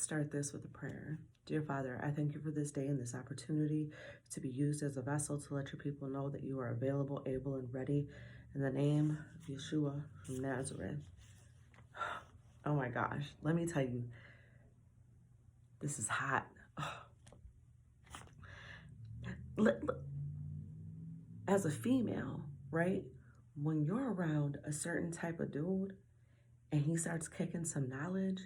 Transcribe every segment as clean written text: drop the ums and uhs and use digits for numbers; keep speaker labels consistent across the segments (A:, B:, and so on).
A: start this with a prayer. Dear Father, I thank you for this day and this opportunity to be used as a vessel to let your people know that you are available, able, and ready. In the name of Yeshua from Nazareth. Oh my gosh, let me tell you, this is hot. As a female, right? When you're around a certain type of dude and he starts kicking some knowledge,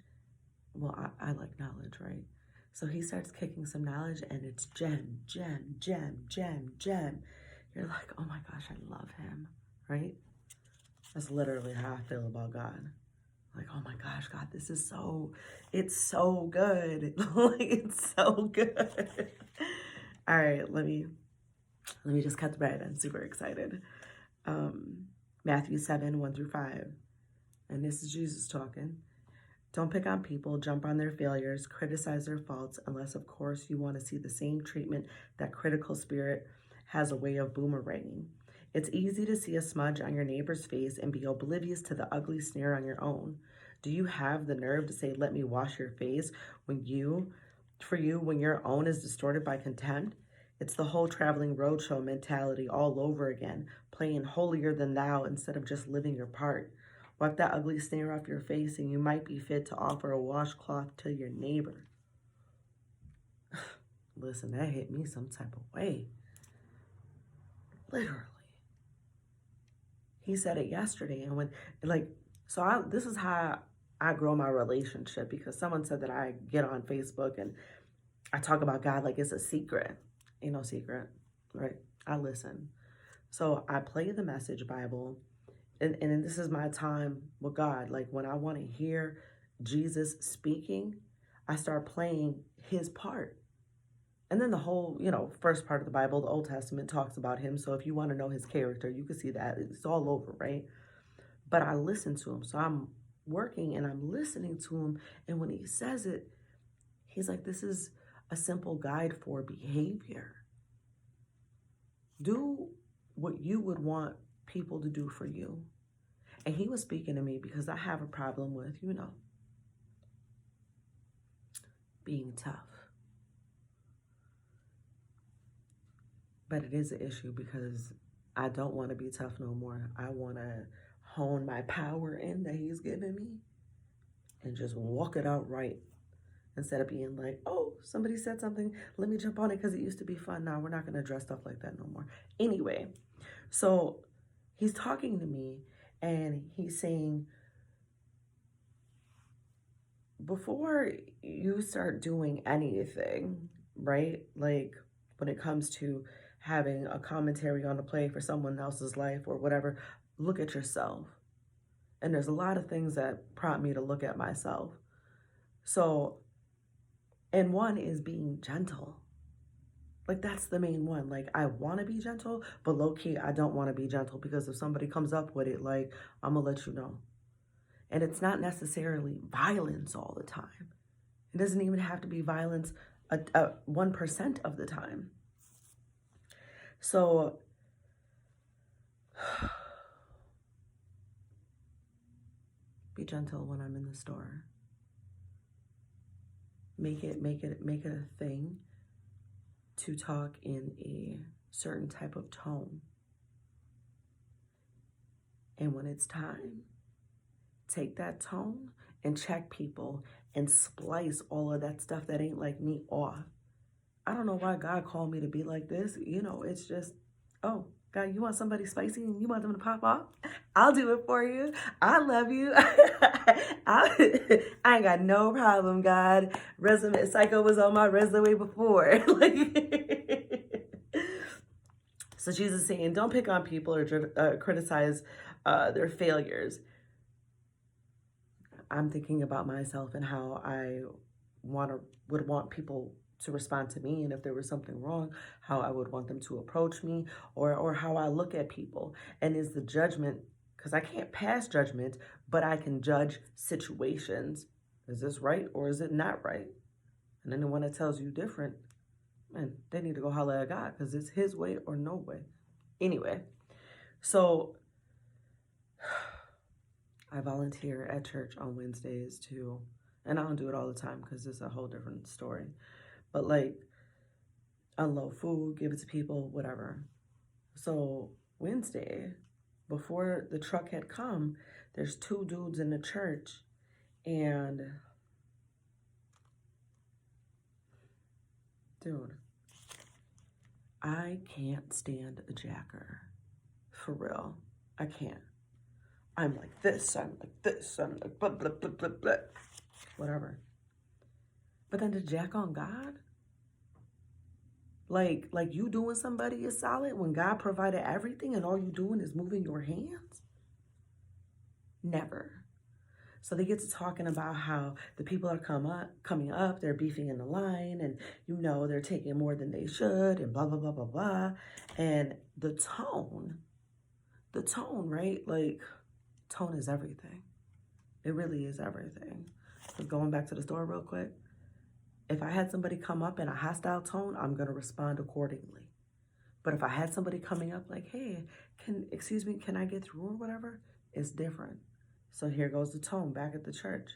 A: well, I like knowledge, right? So he starts kicking some knowledge and it's gem. You're like, oh my gosh, I love him, right? That's literally how I feel about God. Like, oh my gosh, God, this is it's so good. Like, it's so good. All right, let me just cut the bread. I'm super excited. Matthew 7, 1-5. And this is Jesus talking. Don't pick on people, jump on their failures, criticize their faults, unless, of course, you want to see the same treatment that critical spirit has a way of boomeranging. It's easy to see a smudge on your neighbor's face and be oblivious to the ugly sneer on your own. Do you have the nerve to say, let me wash your face when your own is distorted by contempt? It's the whole traveling roadshow mentality all over again, playing holier than thou instead of just living your part. Wipe that ugly sneer off your face and you might be fit to offer a washcloth to your neighbor. Listen, that hit me some type of way. Literally. He said it yesterday. And this is how I grow my relationship, because someone said that I get on Facebook and I talk about God like it's a secret. Ain't no secret, right? I listen. So I play the Message Bible. And this is my time with God. Like, when I want to hear Jesus speaking, I start playing his part. And then the whole, first part of the Bible, the Old Testament, talks about him. So if you want to know his character, you can see that. It's all over, right? But I listen to him. So I'm working and I'm listening to him. And when he says it, he's like, this is a simple guide for behavior. Do what you would want people to do for you. And he was speaking to me because I have a problem with, being tough. But it is an issue because I don't want to be tough no more. I want to hone my power in that he's given me and just walk it out right, instead of being like, oh, somebody said something, let me jump on it because it used to be fun. Now we're not going to address stuff like that no more. Anyway, so he's talking to me and he's saying, before you start doing anything, right? Like, when it comes to having a commentary on the play for someone else's life or whatever, look at yourself. And there's a lot of things that prompt me to look at myself. So, and one is being gentle. Like, that's the main one. Like, I want to be gentle, but low-key, I don't want to be gentle, because if somebody comes up with it, like, I'm going to let you know. And it's not necessarily violence all the time. It doesn't even have to be violence 1% of the time. So, be gentle when I'm in the store. Make it a thing to talk in a certain type of tone. And when it's time, take that tone and check people and splice all of that stuff that ain't like me off. I don't know why God called me to be like this. It's just, oh, God, you want somebody spicy and you want them to pop off? I'll do it for you. I love you. I ain't got no problem, God. Psycho was on my resume before. So Jesus is saying, don't pick on people or criticize their failures. I'm thinking about myself and how I would want people to respond to me, and if there was something wrong, how I would want them to approach me, or how I look at people. And is the judgment, because I can't pass judgment, but I can judge situations. Is this right or is it not right? And anyone that tells you different, man, they need to go holler at God, because it's his way or no way. Anyway, so I volunteer at church on Wednesdays to And I don't do it all the time because it's a whole different story. But like, unload food, give it to people, whatever. So Wednesday, before the truck had come, there's two dudes in the church, and dude, I can't stand a jacker. For real. I can't. I'm like this, I'm like this, I'm like blah, blah, blah, blah, blah. Whatever. But then to jack on God? Like you doing somebody is solid when God provided everything and all you doing is moving your hands? Never. So they get to talking about how the people are coming up, they're beefing in the line, and they're taking more than they should, and blah, blah, blah, blah, blah. And the tone, right? Like, tone is everything. It really is everything. So going back to the store real quick, if I had somebody come up in a hostile tone, I'm going to respond accordingly. But if I had somebody coming up like, hey, can I get through or whatever? It's different. So here goes the tone back at the church.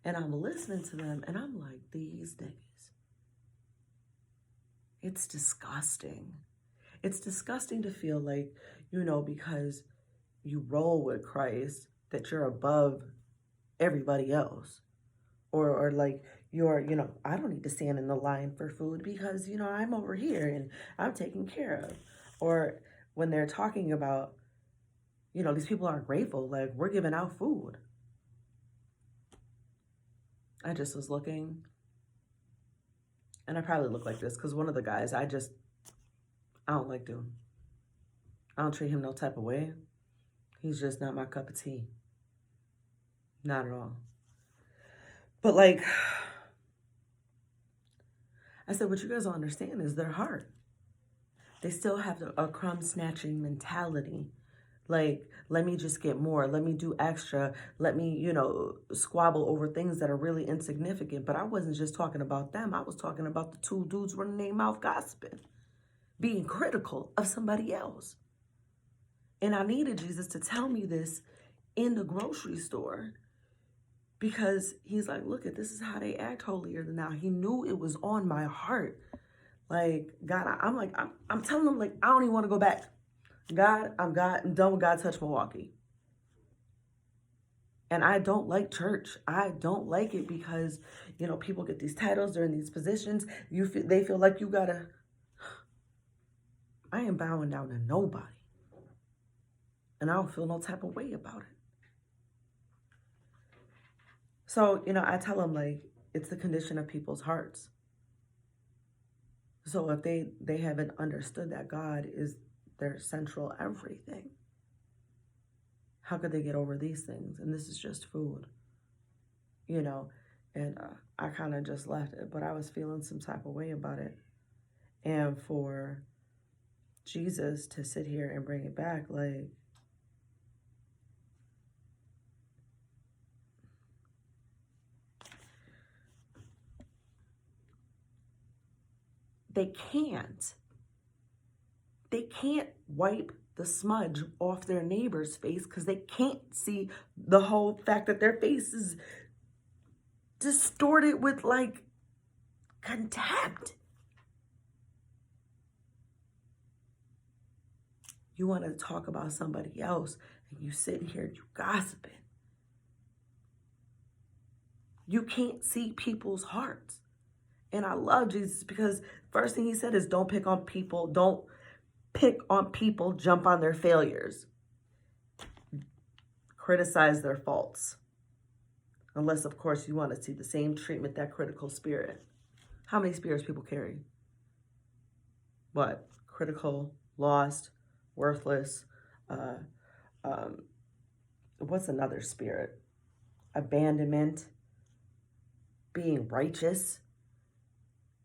A: And I'm listening to them and I'm like, these niggas. It's disgusting. It's disgusting to feel like, because you roll with Christ, that you're above everybody else. Or like you're, I don't need to stand in the line for food because, I'm over here and I'm taken care of. Or when they're talking about, these people aren't grateful, like we're giving out food. I just was looking, and I probably look like this because one of the guys, I don't like dude. I don't treat him no type of way. He's just not my cup of tea. Not at all. But like, I said, what you guys don't understand is their heart. They still have a crumb snatching mentality. Like, let me just get more. Let me do extra. Let me, squabble over things that are really insignificant. But I wasn't just talking about them. I was talking about the two dudes running their mouth gossiping, being critical of somebody else. And I needed Jesus to tell me this in the grocery store because he's like, look, this is how they act holier than thou. He knew it was on my heart. Like, God, I'm telling him, like, I don't even want to go back. God, I'm done with God Touch Milwaukee. And I don't like church. I don't like it because, people get these titles, they're in these positions. They feel like you gotta. I ain't bowing down to nobody. And I don't feel no type of way about it. So, I tell them, like, it's the condition of people's hearts. So if they haven't understood that God is their central everything, how could they get over these things? And this is just food, and I kind of just left it, but I was feeling some type of way about it. And for Jesus to sit here and bring it back, like, they can't wipe the smudge off their neighbor's face because they can't see the whole fact that their face is distorted with like contempt. You want to talk about somebody else and you sitting here, you gossiping. You can't see people's hearts. And I love Jesus because first thing he said is don't pick on people, jump on their failures, criticize their faults. Unless, of course, you want to see the same treatment, that critical spirit. How many spirits people carry? What? Critical, lost, worthless. What's another spirit? Abandonment, being righteous,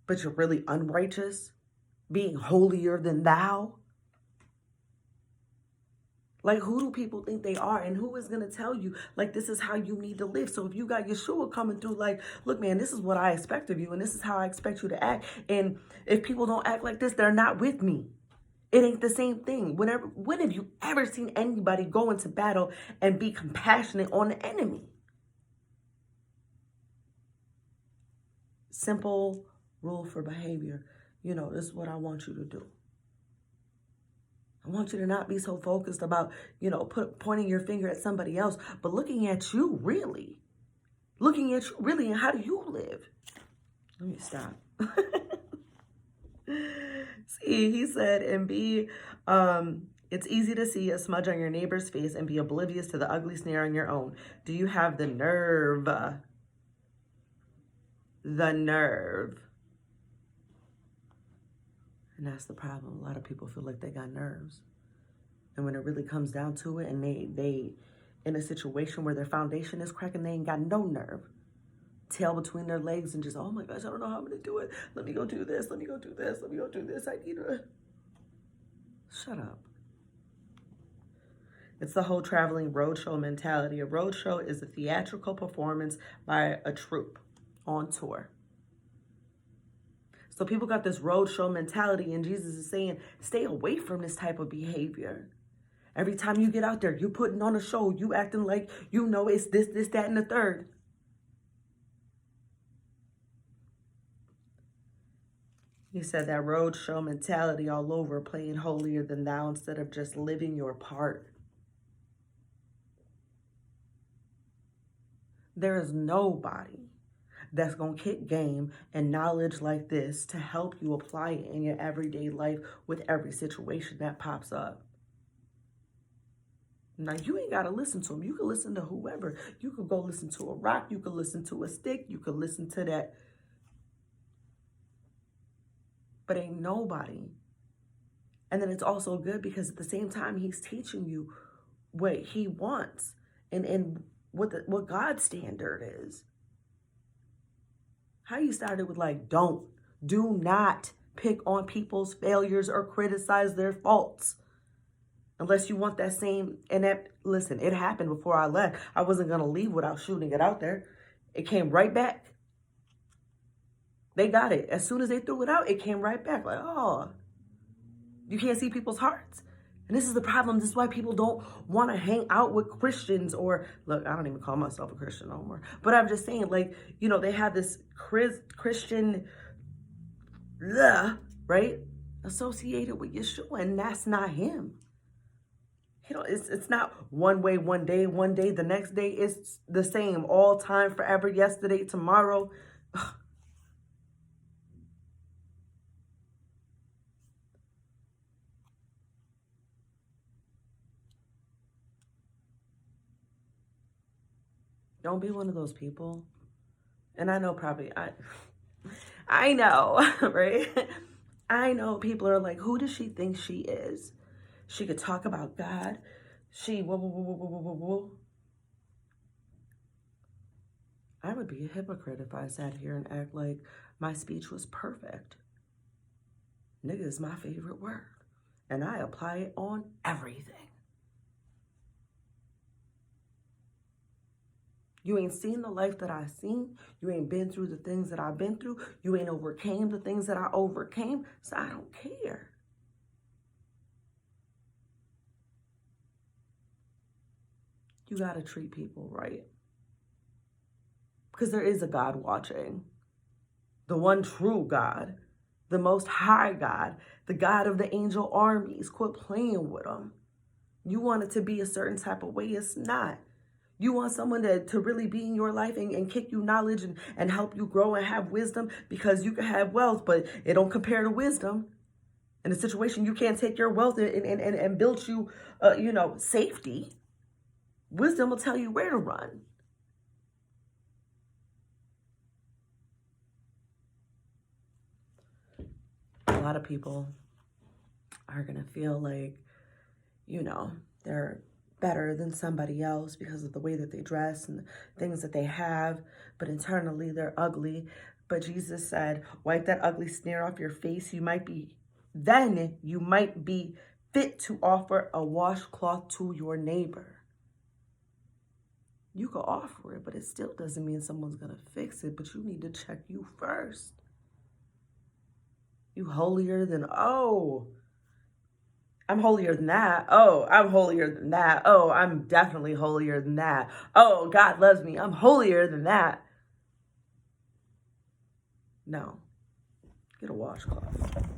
A: but you're really unrighteous, being holier than thou. Like, who do people think they are? And who is going to tell you, like, this is how you need to live? So if you got Yeshua coming through, like, look, man, this is what I expect of you, and this is how I expect you to act. And if people don't act like this, they're not with me. It ain't the same thing. When have you ever seen anybody go into battle and be compassionate on the enemy? Simple rule for behavior. You know, this is what I want you to do. I want you to not be so focused about, you know, pointing your finger at somebody else, but looking at you really. Looking at you really, and how do you live? Let me stop. See, he said, and be, it's easy to see a smudge on your neighbor's face and be oblivious to the ugly snare on your own. Do you have the nerve? The nerve. And that's the problem. A lot of people feel like they got nerves. And when it really comes down to it, and they in a situation where their foundation is cracking, they ain't got no nerve. Tail between their legs and just, oh my gosh, I don't know how I'm going to do it. Let me go do this. Let me go do this. Let me go do this. I need to. Shut up. It's the whole traveling roadshow mentality. A roadshow is a theatrical performance by a troupe on tour. So people got this roadshow mentality, and Jesus is saying, stay away from this type of behavior. Every time you get out there, you're putting on a show. You acting like you know it's this, that, and the third. He said that roadshow mentality all over, playing holier than thou instead of just living your part. There is nobody that's going to kick game and knowledge like this to help you apply it in your everyday life with every situation that pops up. Now, you ain't got to listen to them. You can listen to whoever. You could go listen to a rock. You could listen to a stick. You could listen to that. But ain't nobody. And then it's also good because at the same time, he's teaching you what he wants and what God's standard is. How you started with like, do not pick on people's failures or criticize their faults. Unless you want that same, and that, listen, it happened before I left. I wasn't going to leave without shooting it out there. It came right back. They got it. As soon as they threw it out, it came right back. Like, oh, you can't see people's hearts. And this is the problem. This is why people don't want to hang out with Christians or, look, I don't even call myself a Christian no more. But I'm just saying, like, you know, they have this Christian, right, associated with Yeshua, and that's not him. You know, it's not one way, one day, the next day is the same, all time, forever, yesterday, tomorrow. Don't be one of those people. And I know probably, I know, right? I know people are like, who does she think she is? She could talk about God. I would be a hypocrite if I sat here and act like my speech was perfect. Nigga is my favorite word. And I apply it on everything. You ain't seen the life that I've seen. You ain't been through the things that I've been through. You ain't overcame the things that I overcame. So I don't care. You got to treat people right. Because there is a God watching. The one true God. The most high God. The God of the angel armies. Quit playing with him. You want it to be a certain type of way. It's not. You want someone to really be in your life and kick you knowledge and help you grow and have wisdom, because you can have wealth, but it don't compare to wisdom. In a situation, you can't take your wealth and build you, safety. Wisdom will tell you where to run. A lot of people are going to feel like, they're better than somebody else because of the way that they dress and the things that they have, but internally they're ugly. But Jesus said, wipe that ugly sneer off your face. Then you might be fit to offer a washcloth to your neighbor. You can offer it, but it still doesn't mean someone's going to fix it, but you need to check you first. You holier than, I'm holier than that. Oh, I'm holier than that. Oh, I'm definitely holier than that. Oh, God loves me. I'm holier than that. No. Get a washcloth.